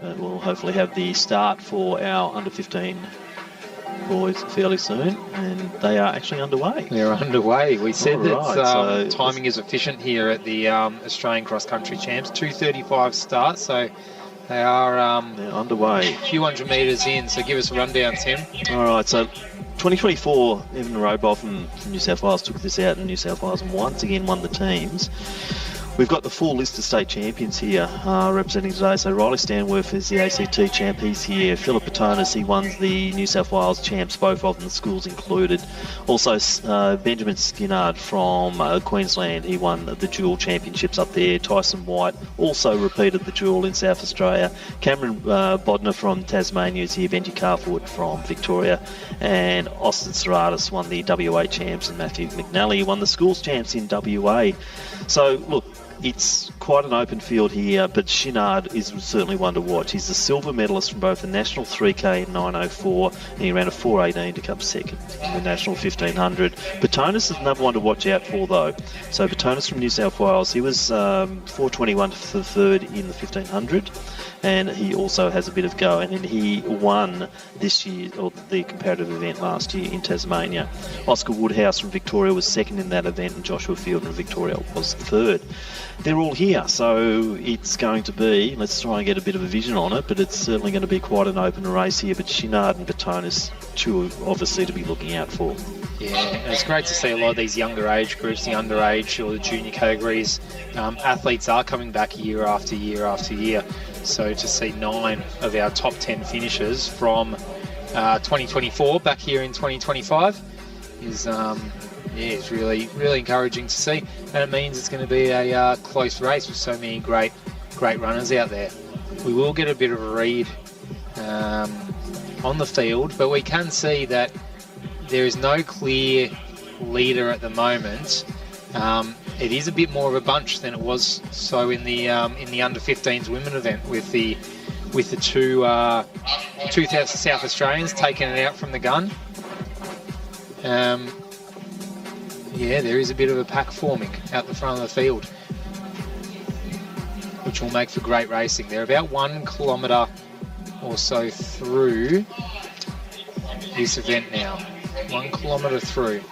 But we'll hopefully have the start for our under-15 boys fairly soon, and they are actually underway. They're underway. We said All that right, timing is efficient here at the Australian Cross Country Champs. 2:35 start, so they are they're underway. A few hundred metres in, so give us a rundown, Tim. All right, so 2024, Evan Roboff from New South Wales took this out in New South Wales and once again won the teams. We've got the full list of state champions here representing today. So Riley Stanworth is the ACT champ. He's here. Philip Patonis, he won the New South Wales champs, both of them, the schools included. Also, Benjamin Skinnard from Queensland. He won the dual championships up there. Tyson White also repeated the dual in South Australia. Cameron Bodner from Tasmania is here. Benji Carford from Victoria. And Austin Serratis won the WA champs. And Matthew McNally won the schools champs in WA. So, look, it's quite an open field here, but Shinard is certainly one to watch. He's the silver medalist from both the National 3K in 9:04, and he ran a 4:18 to come second in the National 1500. Patonis is another one to watch out for, though. So Patonis from New South Wales, he was 4:21 for the third in the 1500, and he also has a bit of go, and he won this year, or the comparative event last year in Tasmania. Oscar Woodhouse from Victoria was second in that event, and Joshua Field from Victoria was third. They're all here, so it's going to be, let's try and get a bit of a vision on it, but it's certainly going to be quite an open race here. But Shinard and Patonis, two obviously to be looking out for. Yeah, and it's great to see a lot of these younger age groups, the underage or the junior categories. Athletes are coming back year after year after year. So to see 9 of our top 10 finishers from 2024 back here in 2025 is it's really, really encouraging to see. And it means it's going to be a close race with so many great runners out there. We will get a bit of a read on the field, but we can see that there is no clear leader at the moment. It is a bit more of a bunch than it was so in the under 15s women event with the two South Australians taking it out from the gun. Yeah, there is a bit of a pack forming out the front of the field, which will make for great racing. They're about 1 kilometre or so through this event now. 1 kilometre through.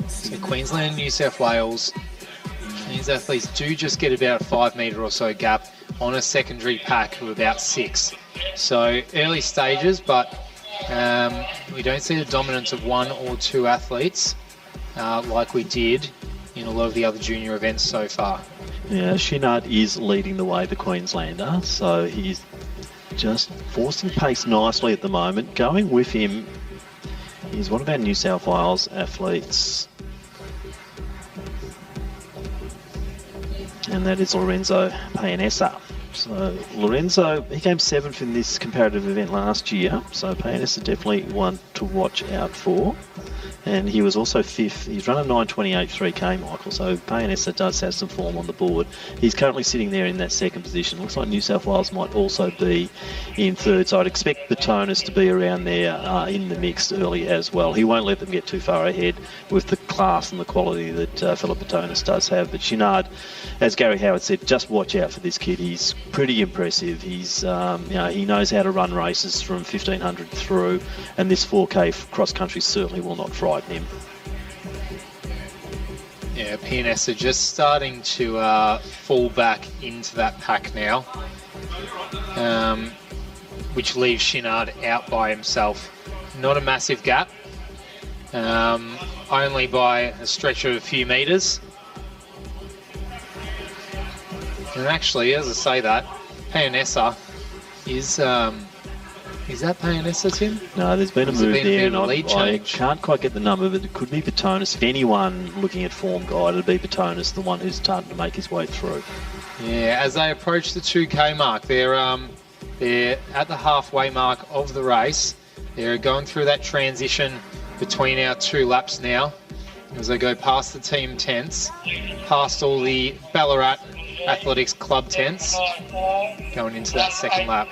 So Queensland and New South Wales, these athletes do just get about a 5 metre or so gap on a secondary pack of about 6. So early stages, but we don't see the dominance of 1 or 2 athletes like we did in a lot of the other junior events so far. Yeah, Shinard is leading the way, the Queenslander, so he's just forcing pace nicely at the moment. Going with him is one of our New South Wales athletes, and that is Lorenzo Payanessa. So Lorenzo, he came 7th in this comparative event last year, so Payanessa definitely one to watch out for. And he was also 5th. He's run a 9:28 3K, Michael, so Payanessa does have some form on the board. He's currently sitting there in that second position. Looks like New South Wales might also be in third, so I'd expect Patonis to be around there in the mix early as well. He won't let them get too far ahead with the class and the quality that Philip Patonis does have. But Shinard, as Gary Howard said, just watch out for this kid. He's pretty impressive. He's he knows how to run races from 1500 through, and this 4K cross country certainly will not frighten him. Yeah, Payanessa just starting to fall back into that pack now, which leaves Shinard out by himself. Not a massive gap, only by a stretch of a few metres. And actually, as I say that, Payanessa is that Payanessa, Tim? No, there's been a move there, and I change? can't quite get the number, but it could be Patonis. If anyone looking at form guide, it'd be Patonis, the one who's starting to make his way through. Yeah, as they approach the 2K mark, they're at the halfway mark of the race. They're going through that transition between our 2 laps now, as they go past the team tents, past all the Ballarat Athletics club tents going into that second lap.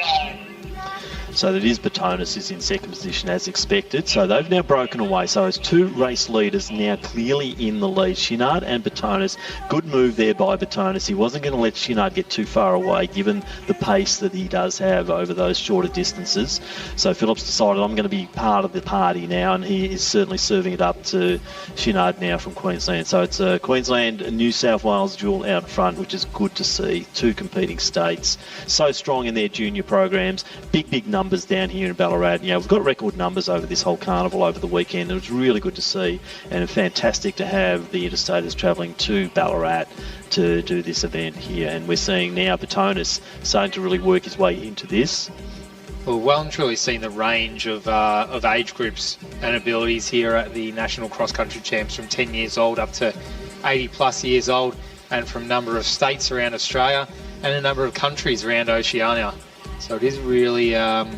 So that is Batonis is in second position as expected. So they've now broken away. So it's two race leaders now clearly in the lead. Chinard and Batonis. Good move there by Batonis. He wasn't going to let Chinard get too far away given the pace that he does have over those shorter distances. So Phillips decided, I'm going to be part of the party now, and he is certainly serving it up to Chinard now from Queensland. So it's a Queensland and New South Wales duel out front, which is good to see. Two competing states. So strong in their junior programs. Big numbers down here in Ballarat. We've got record numbers over this whole carnival over the weekend. It was really good to see, and fantastic to have the interstaters travelling to Ballarat to do this event here. And we're seeing now Batonis starting to really work his way into this. Well and truly seen the range of age groups and abilities here at the National Cross Country Champs, from 10 years old up to 80 plus years old, and from a number of states around Australia and a number of countries around Oceania. So it is really, and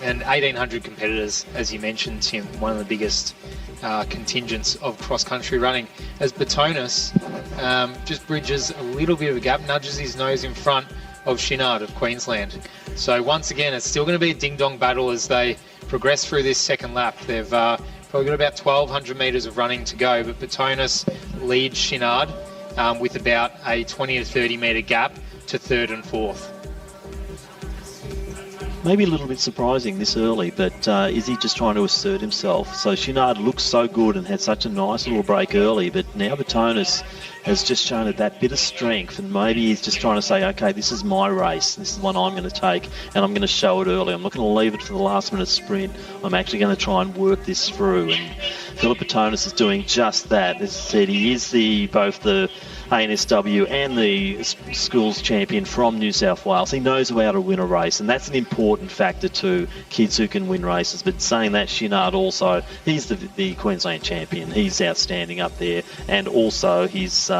1,800 competitors, as you mentioned, Tim, one of the biggest contingents of cross-country running, as Batonis just bridges a little bit of a gap, nudges his nose in front of Chinard of Queensland. So once again, it's still going to be a ding-dong battle as they progress through this second lap. They've probably got about 1,200 metres of running to go, but Batonis leads Chinard with about a 20 to 30 metre gap to third and fourth. Maybe a little bit surprising this early, but is he just trying to assert himself? So Chinard looks so good and had such a nice little break early, but now Batonis has just shown it that bit of strength, and maybe he's just trying to say, okay, this is my race, this is the one I'm going to take, and I'm going to show it early. I'm not going to leave it for the last minute sprint. I'm actually going to try and work this through, and Philip Batonis is doing just that. As I said, he is both the ANSW and the schools champion from New South Wales. He knows how to win a race, and that's an important factor to kids who can win races. But saying that, Chinard also, he's the Queensland champion. He's outstanding up there, and also he's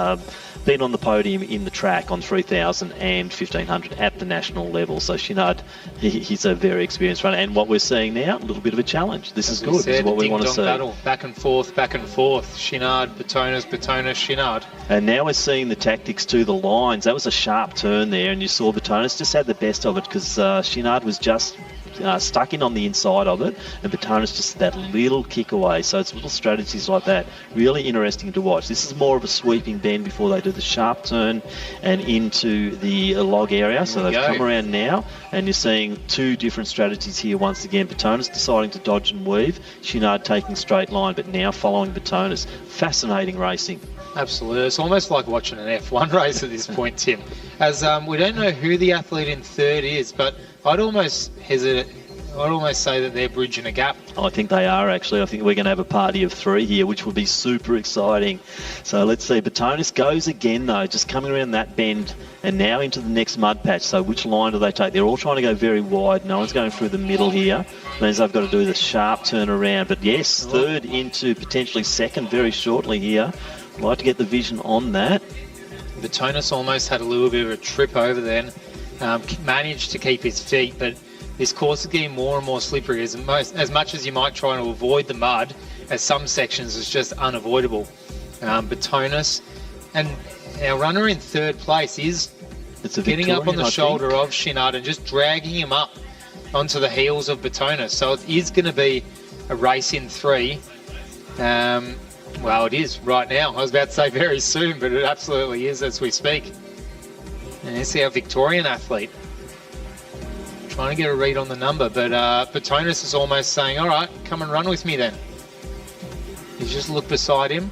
been on the podium in the track on 3,000 and 1,500 at the national level. So Chinard, he's a very experienced runner, and what we're seeing now, a little bit of a challenge. This is good. This is what we want to see. Battle, back and forth. Chinard, Batonis, Chinard. And now we're seeing the tactics to the lines. That was a sharp turn there, and you saw Batonis just had the best of it because Chinard was just stuck in on the inside of it, and Batonis just that little kick away. So it's little strategies like that, really interesting to watch. This is more of a sweeping bend before they do the sharp turn and into the log area. So they've come around now, and you're seeing two different strategies here once again. Batonis deciding to dodge and weave, Chinard taking straight line, but now following Batonis. Fascinating racing. Absolutely. It's almost like watching an F1 race at this point, Tim. As we don't know who the athlete in third is, but I'd almost say that they're bridging a gap. I think they are, actually. I think we're going to have a party of three here, which will be super exciting. So let's see. Batonis goes again, though, just coming around that bend and now into the next mud patch. So which line do they take? They're all trying to go very wide. No one's going through the middle here. Means they've got to do the sharp turn around. But yes, third into potentially second very shortly here. I'd like to get the vision on that. Batonis almost had a little bit of a trip over then. Managed to keep his feet, but this course is getting more and more slippery. As much as you might try to avoid the mud, at some sections it's just unavoidable. Batonis, and our runner in third place is getting up on the shoulder of Chinard and just dragging him up onto the heels of Batonis. So it is going to be a race in three. Well, it is right now. I was about to say very soon, but it absolutely is as we speak. And here's our Victorian athlete trying to get a read on the number, but Batonis is almost saying, all right, come and run with me then. You just look beside him.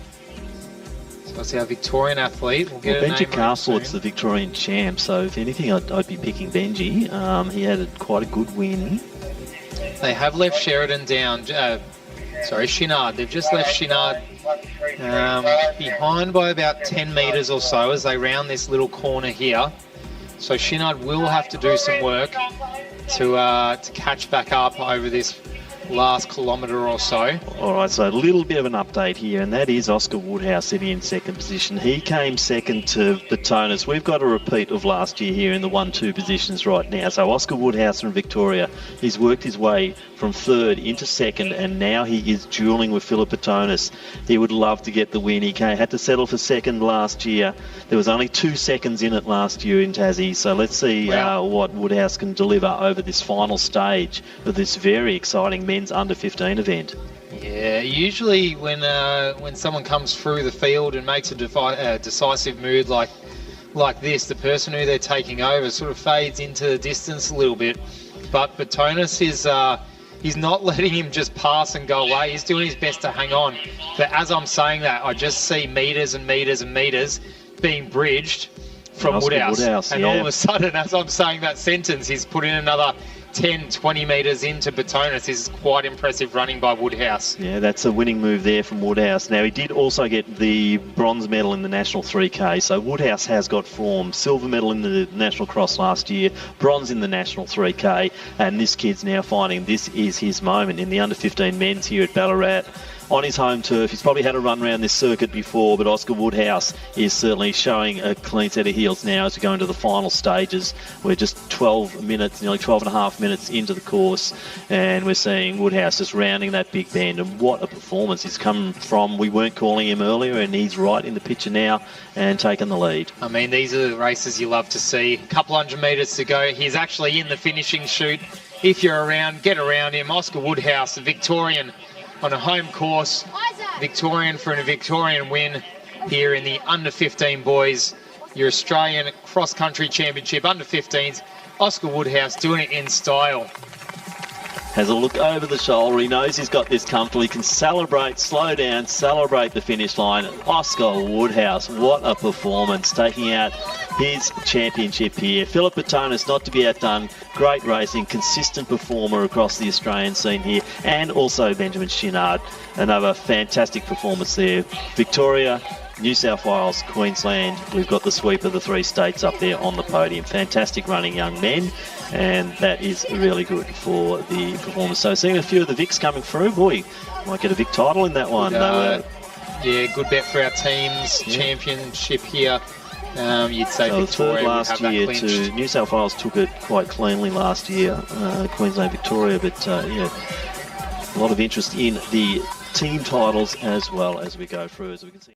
So it's our Victorian athlete. We'll get Benji Castlewood's the Victorian champ, so if anything, I'd be picking Benji. He had quite a good win. They have left Sheridan down. Chinard. They've just left Chinard behind by about 10 metres or so as they round this little corner here. So Chinard will have to do some work to catch back up over this last kilometre or so. All right, so a little bit of an update here, and that is Oscar Woodhouse sitting in second position. He came second to Batonis. We've got a repeat of last year here in the 1-2 positions right now. So Oscar Woodhouse from Victoria, he's worked his way from third into second, and now he is duelling with Philip Batonis. He would love to get the win. He had to settle for second last year. There was only 2 seconds in it last year in Tassie, so let's see what Woodhouse can deliver over this final stage of this very exciting men's under-15 event. Yeah, usually when someone comes through the field and makes a decisive move like this, the person who they're taking over sort of fades into the distance a little bit. But Batonis is he's not letting him just pass and go away. He's doing his best to hang on. But as I'm saying that, I just see metres and metres and metres being bridged from Woodhouse. And all of a sudden, as I'm saying that sentence, he's put in another 10, 20 metres into Batonis. This is quite impressive running by Woodhouse. Yeah, that's a winning move there from Woodhouse. Now, he did also get the bronze medal in the National 3K, so Woodhouse has got form. Silver medal in the National Cross last year, bronze in the National 3K, and this kid's now finding this is his moment in the under-15 men's here at Ballarat. On his home turf. He's probably had a run around this circuit before, but Oscar Woodhouse is certainly showing a clean set of heels now as we go into the final stages. We're just 12 minutes, nearly 12 and a half minutes into the course, and we're seeing Woodhouse just rounding that big bend, and what a performance he's come from. We weren't calling him earlier, and he's right in the picture now and taking the lead. I mean, these are the races you love to see. A couple hundred metres to go. He's actually in the finishing chute. If you're around, get around him. Oscar Woodhouse, the Victorian, on a home course, Victorian for a Victorian win here in the under-15 boys, your Australian cross-country championship under-15s. Oscar Woodhouse doing it in style. Has a look over the shoulder. He knows he's got this comfortable. He can celebrate, slow down, celebrate the finish line. Oscar Woodhouse, what a performance, taking out his championship here. Philip Batonis, not to be outdone. Great racing, consistent performer across the Australian scene here. And also Benjamin Chinard, another fantastic performance there. Victoria, New South Wales, Queensland, we've got the sweep of the 3 states up there on the podium. Fantastic running young men, and that is really good for the performance. So seeing a few of the Vics coming through, boy, might get a Vic title in that one. Yeah, good bet for our team's championship here. You'd say so Victoria last year to New South Wales took it quite cleanly last year, Queensland, Victoria, but yeah, a lot of interest in the team titles as well as we go through, as we can see.